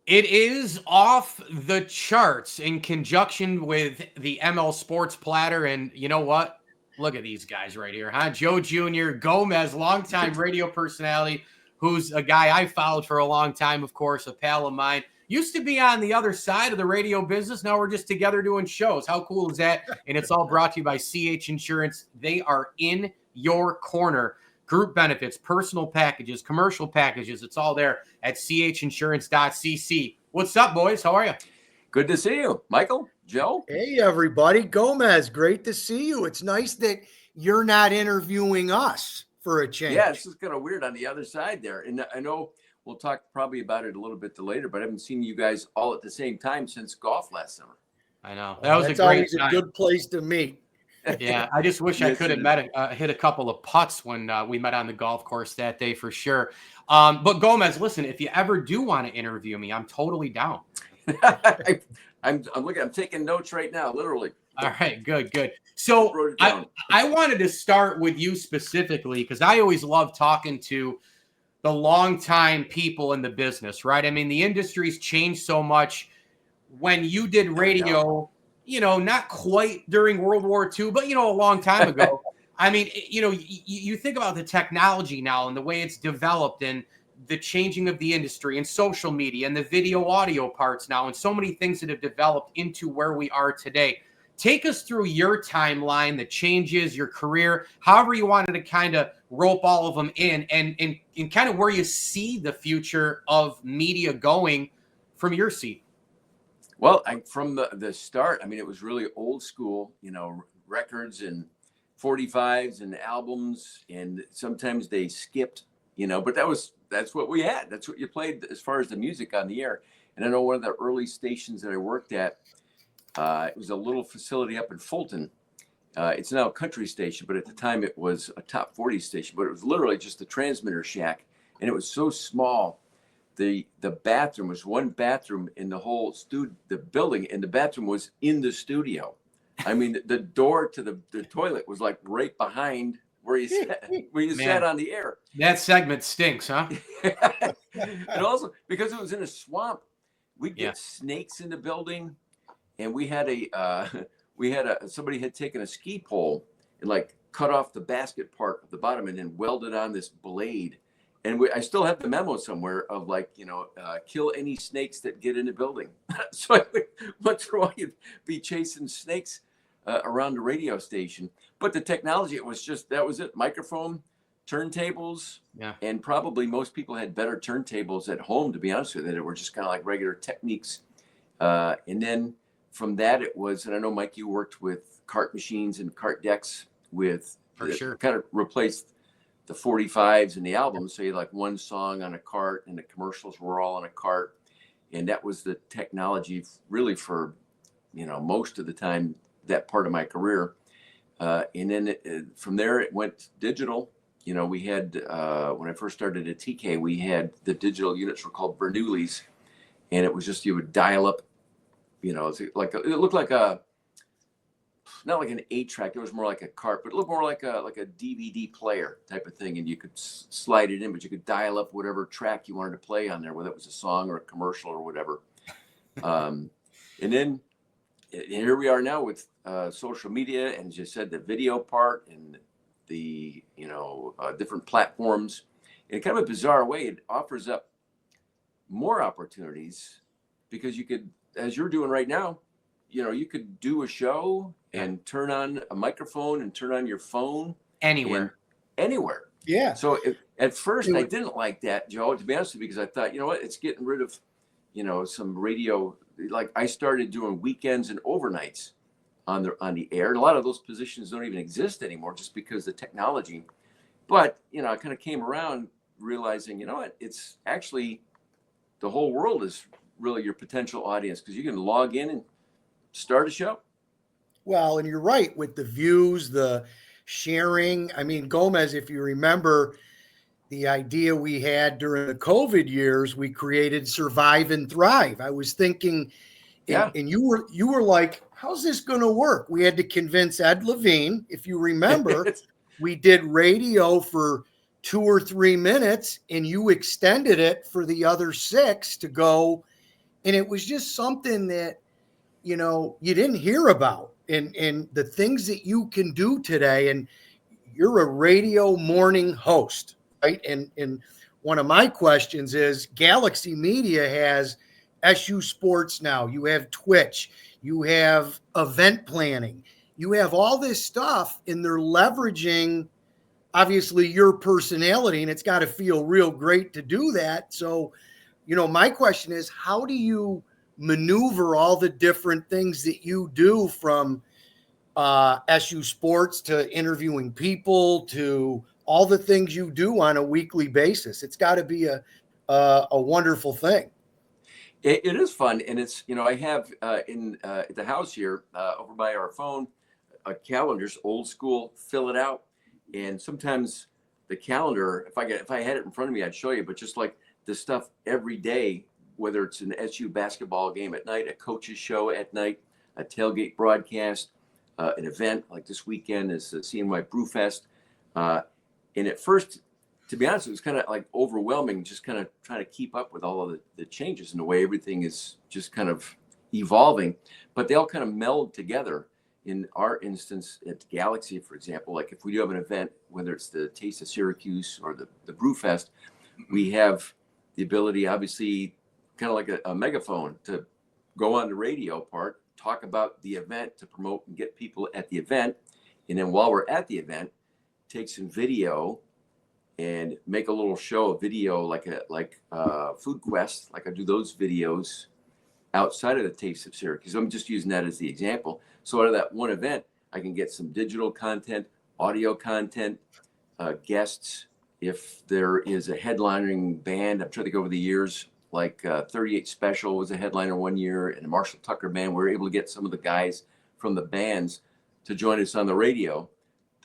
It is off the charts in conjunction with the ML Sports Platter. And you know what? Look at these guys right here, huh? Joe Jr., Gomez, longtime radio personality, who's a guy I followed for a long time, of course, a pal of mine. Used to be on the other side of the radio business. Now we're just together doing shows. How cool is that? And it's all brought to you by CH Insurance. They are in your corner. Group benefits, personal packages, commercial packages. It's all there at chinsurance.cc. What's up, boys? How are you? Good to see you, Michael, Joe. Hey, everybody. Gomez, great to see you. It's nice that you're not interviewing us for a change. Yeah, this is kind of weird on the other side there. And I know we'll talk probably about it a little bit later, but I haven't seen you guys all at the same time since golf last summer. I know. That was That's a great always time. a good place to meet. Yeah, I just wish I could have hit a couple of putts when we met on the golf course that day for sure. But Gomez, listen, if you ever do want to interview me, I'm totally down. I'm looking. I'm taking notes right now, literally. All right, good. So I wanted to start with you specifically because I always love talking to the longtime people in the business, right? I mean, the industry's changed so much. When you did radio, not quite during World War II, but, a long time ago. I mean, you think about the technology now and the way it's developed and the changing of the industry and social media and the video audio parts now and so many things that have developed into where we are today. Take us through your timeline, the changes, your career, however you wanted to kind of rope all of them in and kind of where you see the future of media going from your seat. Well, from the start, I mean, it was really old school, records and 45s and albums, and sometimes they skipped, but that's what we had. That's what you played as far as the music on the air. And I know one of the early stations that I worked at, it was a little facility up in Fulton. It's now a country station, but at the time it was a top 40 station, but it was literally just a transmitter shack. And it was so small. The bathroom was one bathroom in the whole the building, and the bathroom was in the studio. I mean, the door to the toilet was like right behind where you sat on the air. That segment stinks, huh? And also because it was in a swamp, we'd get snakes in the building, and we had somebody had taken a ski pole and like cut off the basket part of the bottom and then welded on this blade. And I still have the memo somewhere of kill any snakes that get in the building. So once in a while you'd be chasing snakes around the radio station. But the technology, that was it. Microphone, turntables, and probably most people had better turntables at home, to be honest with you, that were just kind of like regular Techniques. And then from that it was, and I know, Mike, you worked with cart machines and cart decks with, for sure, kind of replaced the 45s and the albums. So you had like one song on a cart, and the commercials were all on a cart. And that was the technology really for, most of the time, that part of my career. And then from there, it went digital. We had, when I first started at TK, we had the digital units were called Bernoullis. And it was just, you would dial up, it looked like not like an 8-track. It was more like a cart, but it looked more like a DVD player type of thing. And you could slide it in, but you could dial up whatever track you wanted to play on there, whether it was a song or a commercial or whatever. And then here we are now with social media, and as you said, the video part and the different platforms. In kind of a bizarre way, it offers up more opportunities because you could, as you're doing right now, you could do a show and turn on a microphone and turn on your phone anywhere. Yeah. So at first I didn't like that, Joe, to be honest with you, because I thought, it's getting rid of, some radio. Like I started doing weekends and overnights on the air. And a lot of those positions don't even exist anymore just because the technology. But, I kind of came around realizing, it's actually the whole world is really your potential audience, because you can log in and start a show. Well, and you're right with the views, the sharing. I mean, Gomez, if you remember the idea we had during the COVID years, we created Survive and Thrive. I was thinking, and you were like, how's this going to work? We had to convince Ed Levine. If you remember, we did radio for 2 or 3 minutes, and you extended it for the other 6 to go And it was just something that, you know, you didn't hear about, and the things that you can do today. And you're a radio morning host, right? And one of my questions is, Galaxy Media has SU Sports now. You have Twitch, you have event planning, you have all this stuff, and they're leveraging obviously your personality, and it's got to feel real great to do that. So, you know, my question is, how do you maneuver all the different things that you do, from SU Sports to interviewing people to all the things you do on a weekly basis? It's got to be a wonderful thing. It is fun, and it's, you know, I have in the house here over by our phone calendars, old school, fill it out, and sometimes the calendar, if I had it in front of me, I'd show you, but just like the stuff every day, whether it's an SU basketball game at night, a coach's show at night, a tailgate broadcast, an event like this weekend is the CNY Brewfest, and at first, to be honest, it was kind of like overwhelming, just kind of trying to keep up with all of the changes in the way everything is just kind of evolving, but they all kind of meld together. In our instance at Galaxy, for example, like if we do have an event, whether it's the Taste of Syracuse or the Brewfest, we have the ability, obviously, kind of like a megaphone, to go on the radio part, talk about the event, to promote and get people at the event. And then while we're at the event, take some video and make a little show of video, like Food Quest, like I do those videos outside of the Taste of Syracuse. I'm just using that as the example. So out of that one event, I can get some digital content, audio content, guests. If there is a headlining band, I'm trying to go over the years, like 38 Special was a headliner one year, and the Marshall Tucker Band, we were able to get some of the guys from the bands to join us on the radio.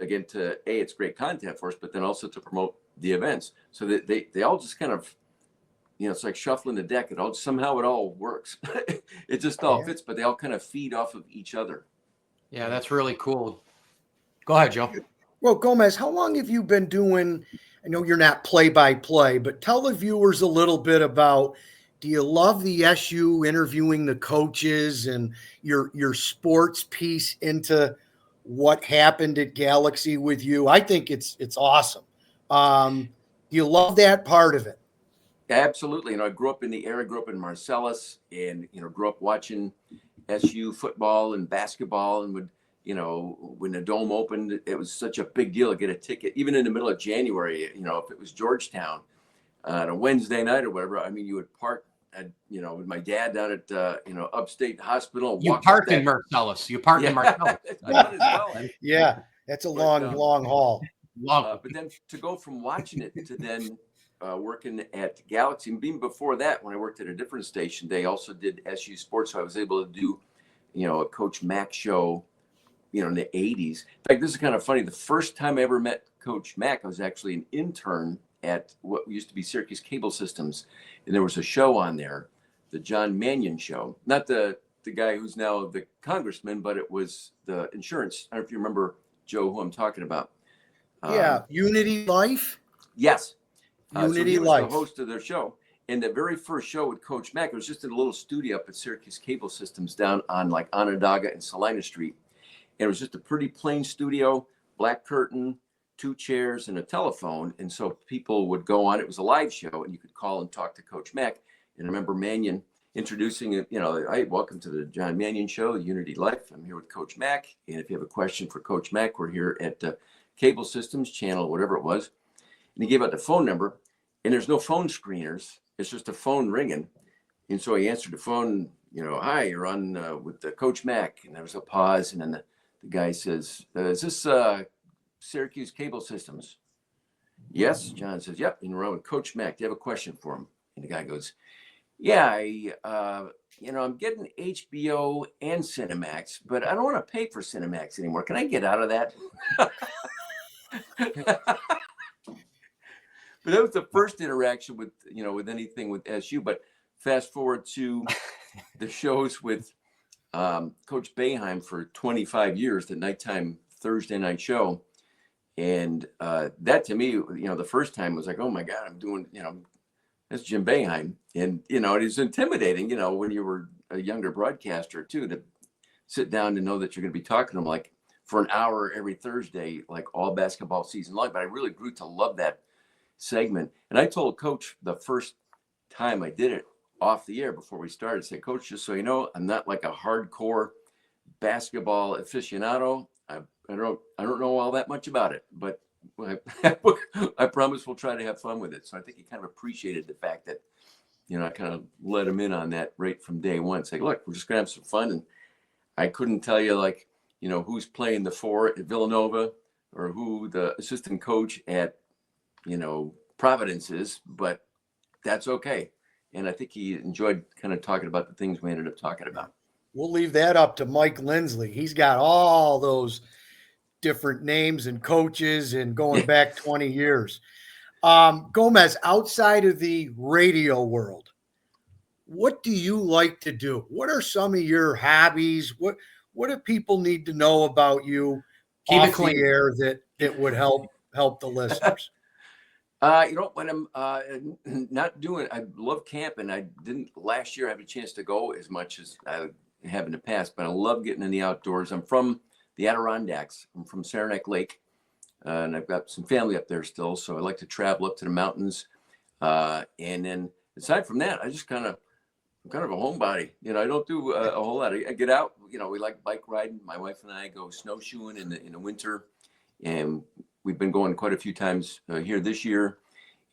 Again, it's great content for us, but then also to promote the events. So that they all just kind of, you know, it's like shuffling the deck. It all works. It just all fits, but they all kind of feed off of each other. Yeah, that's really cool. Go ahead, Joe. Well, Gomez, how long have you been doing? I know you're not play-by-play, but tell the viewers a little bit about, do you love the SU interviewing the coaches and your sports piece into what happened at Galaxy with you? I think it's awesome. Do you love that part of it? Absolutely. You know, I grew up in Marcellus, and, you know, grew up watching SU football and basketball, and would, you know, when the dome opened, it was such a big deal to get a ticket, even in the middle of January. You know, if it was Georgetown on a Wednesday night or whatever, I mean, you would park at, you know, with my dad down at, you know, Upstate Hospital. You parked in Marcellus. You parked in Marcellus. As well. Yeah, that's a long haul. But then to go from watching it to then working at Galaxy, and even before that, when I worked at a different station, they also did SU Sports, so I was able to do, you know, a Coach Mack show, you know, in the 80s. In fact, this is kind of funny. The first time I ever met Coach Mack, I was actually an intern at what used to be Syracuse Cable Systems, and there was a show on there, the John Mannion show. Not the guy who's now the congressman, but it was the insurance. I don't know if you remember, Joe, who I'm talking about. Yeah, Unity Life. Yes. Unity so he was Life. the host of their show. And the very first show with Coach Mack, it was just in a little studio up at Syracuse Cable Systems down on like Onondaga and Salina Street. And it was just a pretty plain studio, black curtain, 2 chairs, and a telephone. And so people would go on. It was a live show, and you could call and talk to Coach Mack. And I remember Mannion introducing it, you know, "Hi, welcome to the John Mannion Show, Unity Life. I'm here with Coach Mack. And if you have a question for Coach Mack, we're here at Cable Systems channel," whatever it was. And he gave out the phone number, and there's no phone screeners. It's just a phone ringing. And so he answered the phone, you know, "Hi, you're on with Coach Mack." And there was a pause. And then the guy says, "Is this Syracuse Cable Systems?" "Yes." John says, "Yep." And we're on with Coach Mack. "Do you have a question for him?" And the guy goes, "Yeah, you know, I'm getting HBO and Cinemax, but I don't want to pay for Cinemax anymore. Can I get out of that?" But that was the first interaction with, you know, with anything with SU. But fast forward to the shows with Coach Boeheim for 25 years, the nighttime Thursday night show. And that to me, you know, the first time was like, oh my God, I'm doing, you know, That's Jim Boeheim. And, you know, it is intimidating, you know, when you were a younger broadcaster too, to sit down and know that you're going to be talking to them like for an hour every Thursday, like all basketball season long. But I really grew to love that segment. And I told Coach the first time I did it off the air before we started, say, Coach, just so you know, I'm not like a hardcore basketball aficionado. I don't know all that much about it, but I promise we'll try to have fun with it. So I think he kind of appreciated the fact that, you know, I kind of let him in on that right from day one. Say, look, we're just gonna have some fun. And I couldn't tell you, like, you know, who's playing the four at Villanova or who the assistant coach at, you know, Providence is, but that's okay. And I think he enjoyed kind of talking about the things we ended up talking about. We'll leave that up to Mike Lindsley. He's got all those different names and coaches and going back 20 years. Gomez, outside of the radio world, what do you like to do? What are some of your hobbies? What do people need to know about you Keep off it clean. the air that would help the listeners? You know, when I'm not doing, I love camping. I didn't last year have a chance to go as much as I have in the past, but I love getting in the outdoors. I'm from the Adirondacks. I'm from Saranac Lake, and I've got some family up there still. So I like to travel up to the mountains. And then aside from that, I'm kind of a homebody. You know, I don't do a whole lot. I get out. You know, we like bike riding. My wife and I go snowshoeing in the winter, and we've been going quite a few times here this year.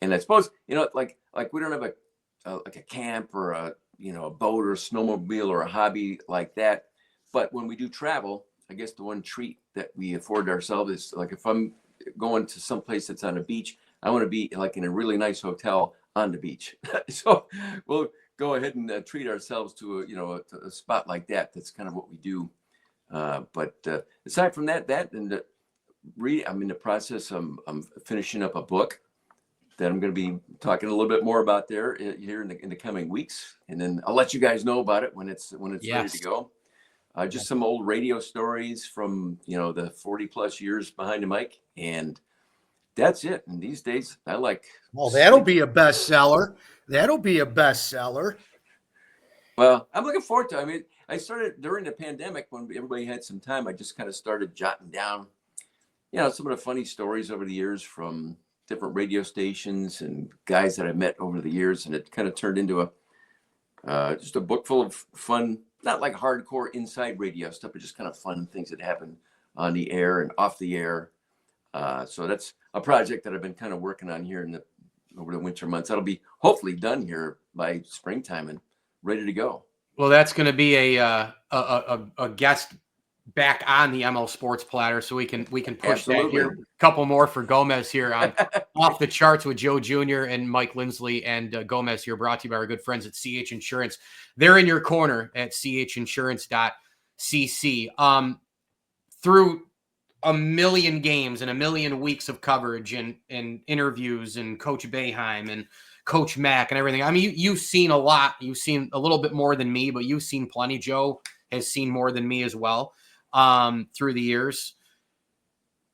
And I suppose, you know, like we don't have like a camp or a, you know, a boat or a snowmobile or a hobby like that. But when we do travel, I guess the one treat that we afford ourselves is, like, if I'm going to some place that's on a beach, I want to be like in a really nice hotel on the beach. So we'll go ahead and treat ourselves to a spot like that. That's kind of what we do. But aside from that and I'm in the process. I'm finishing up a book that I'm going to be talking a little bit more about there here in the coming weeks, and then I'll let you guys know about it when it's ready to go. Just some old radio stories from, you know, the 40 plus years behind the mic, and that's it. And these days I like. Well, that'll be a bestseller. That'll be a bestseller. Well, I'm looking forward to it. I mean, I started during the pandemic when everybody had some time. I just kind of started jotting down, you know, some of the funny stories over the years from different radio stations and guys that I met over the years. And it kind of turned into just a book full of fun, not like hardcore inside radio stuff, but just kind of fun things that happen on the air and off the air. So that's a project that I've been kind of working on here over the winter months. That'll be hopefully done here by springtime and ready to go. Well, that's going to be a guest back on the ML Sports Platter, so we can push Absolutely. that here. A couple more for Gomez here on Off the Charts with Joe Jr. and Mike Lindsley, and Gomez here, brought to you by our good friends at CH Insurance. They're in your corner at chinsurance.cc. Through a million games and a million weeks of coverage and interviews and Coach Boeheim and Coach Mack and everything. I mean, you've seen a lot. You've seen a little bit more than me, but you've seen plenty. Joe has seen more than me as well through the years.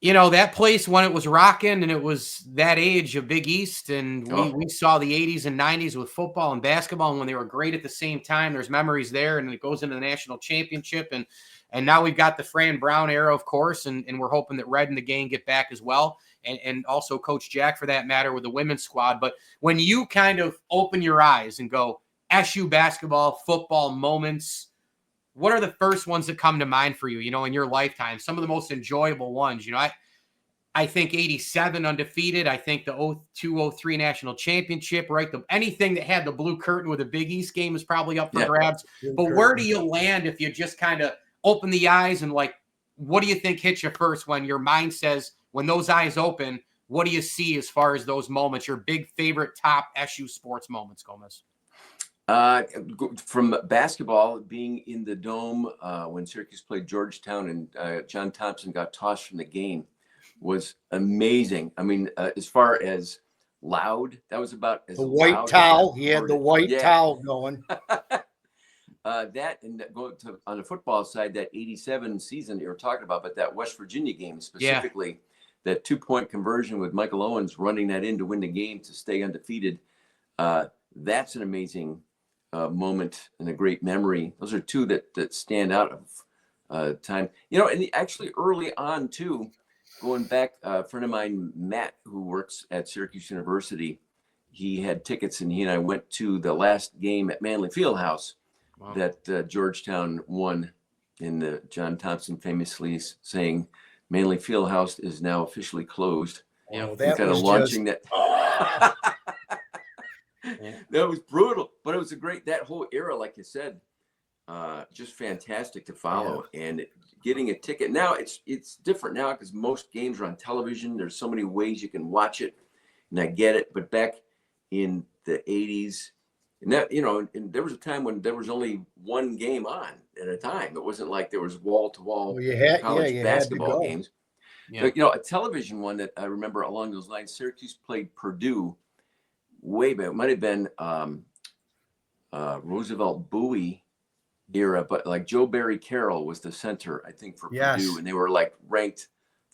You know, that place when it was rocking and it was that age of Big East, and we saw the 80s and 90s with football and basketball, and when they were great at the same time. There's memories there, and it goes into the national championship. And now we've got the Fran Brown era, of course, and we're hoping that Red and the gang get back as well, and also Coach Jack, for that matter, with the women's squad. But when you kind of open your eyes and go, SU basketball, football moments, what are the first ones that come to mind for you, you know, in your lifetime? Some of the most enjoyable ones. You know, I think 87 undefeated. I think the 02-03 national championship, right? Anything that had the blue curtain with a Big East game is probably up for grabs. But where do you land if you just kind of open the eyes and, like, what do you think hits you first when your mind says, when those eyes open, what do you see as far as those moments, your big favorite top SU sports moments, Gomez? From basketball, being in the Dome when Syracuse played Georgetown and John Thompson got tossed from the game was amazing. I mean, as far as loud, that was about as the white towel. He had the white towel going. That and going to on the football side, that 87 season you were talking about, but that West Virginia game specifically, that 2-point conversion with Michael Owens running that in to win the game to stay undefeated. That's an amazing moment and a great memory. Those are two that stand out of time. And actually early on too, going back, a friend of mine, Matt, who works at Syracuse University, he had tickets and he and I went to the last game at Manley Fieldhouse that Georgetown won, in John Thompson famously saying, Manley Fieldhouse is now officially closed. Oh, that kind was of launching just... that. That was brutal, but it was that whole era, like you said, just fantastic to follow. And getting a ticket now, it's different now because most games are on television. There's so many ways you can watch it, and I get it. But back in the 80s, and that, and there was a time when there was only one game on at a time. It wasn't like there was wall-to-wall college basketball games. Yeah. A television one that I remember along those lines, Syracuse played Purdue way back. It might have been Roosevelt Bowie era, but like Joe Barry Carroll was the center, I think, for Purdue, and they were like ranked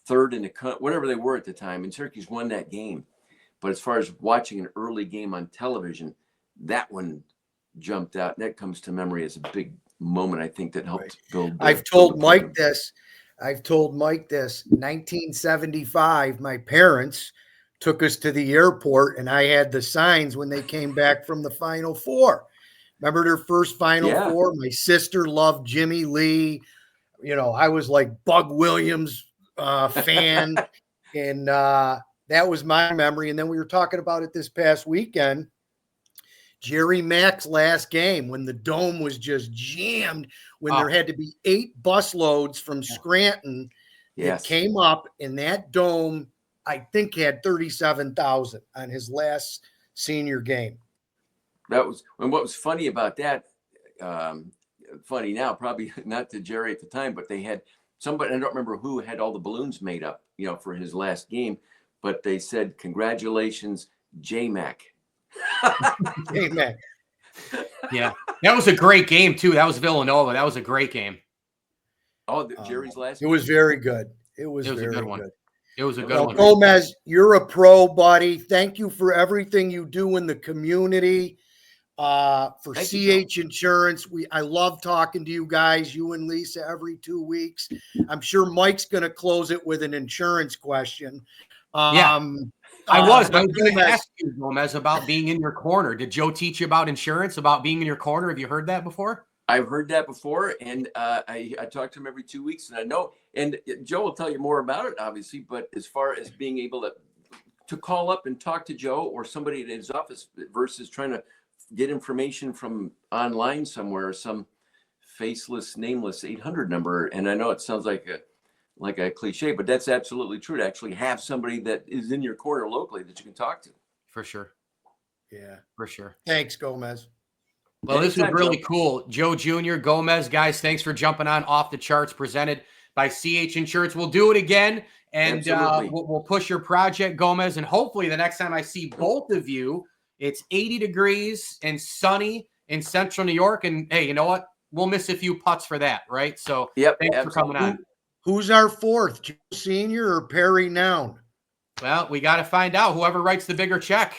third in the country, whatever they were at the time, and Syracuse won that game. But as far as watching an early game on television, that one jumped out. That comes to memory as a big moment, I think, that helped build. I've told Mike this. 1975, my parents took us to the airport, and I had the signs when they came back from the Final Four. Remember their first Final Four? My sister loved Jimmy Lee. I was like Bug Williams fan, and that was my memory. And then we were talking about it this past weekend. Jerry Mack's last game, when the dome was just jammed, when there had to be 8 bus loads from Scranton that came up, and that dome, I think, had 37,000 on his last senior game. And what was funny about that, funny now, probably not to Jerry at the time, but they had somebody, I don't remember who, had all the balloons made up, for his last game, but they said, "Congratulations, J-Mac." Amen. Yeah, that was a great game too. That was Villanova. That was a great game. Oh, Jerry's last game? It was very good. It was a very good one. good. It was a good one. Gomez, you're a pro, buddy. Thank you for everything you do in the community. For CH Insurance, I love talking to you guys, you and Lisa, every 2 weeks. I'm sure Mike's going to close it with an insurance question. I was going to ask you, Gomez, about being in your corner. Did Joe teach you about insurance, about being in your corner? Have you heard that before? I've heard that before, and I talk to him every 2 weeks, and I know. And Joe will tell you more about it, obviously. But as far as being able to call up and talk to Joe or somebody at his office versus trying to get information from online somewhere, some faceless, nameless 800 number, and I know it sounds like a cliche, but that's absolutely true, to actually have somebody that is in your corner locally that you can talk to. For sure. Yeah, for sure. Thanks, Gomez. Well, this was really cool. Joe Jr., Gomez, guys, thanks for jumping on Off the Charts, presented by CH Insurance. We'll do it again, and we'll push your project, Gomez, and hopefully the next time I see both of you, it's 80 degrees and sunny in central New York, and hey, you know what? We'll miss a few putts for that, right? So thanks for coming on. Who's our fourth, Joe Sr. or Perry Noun? Well, we got to find out. Whoever writes the bigger check.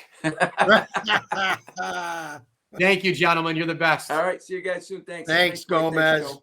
Thank you, gentlemen. You're the best. All right. See you guys soon. Thanks. Thanks, Gomez.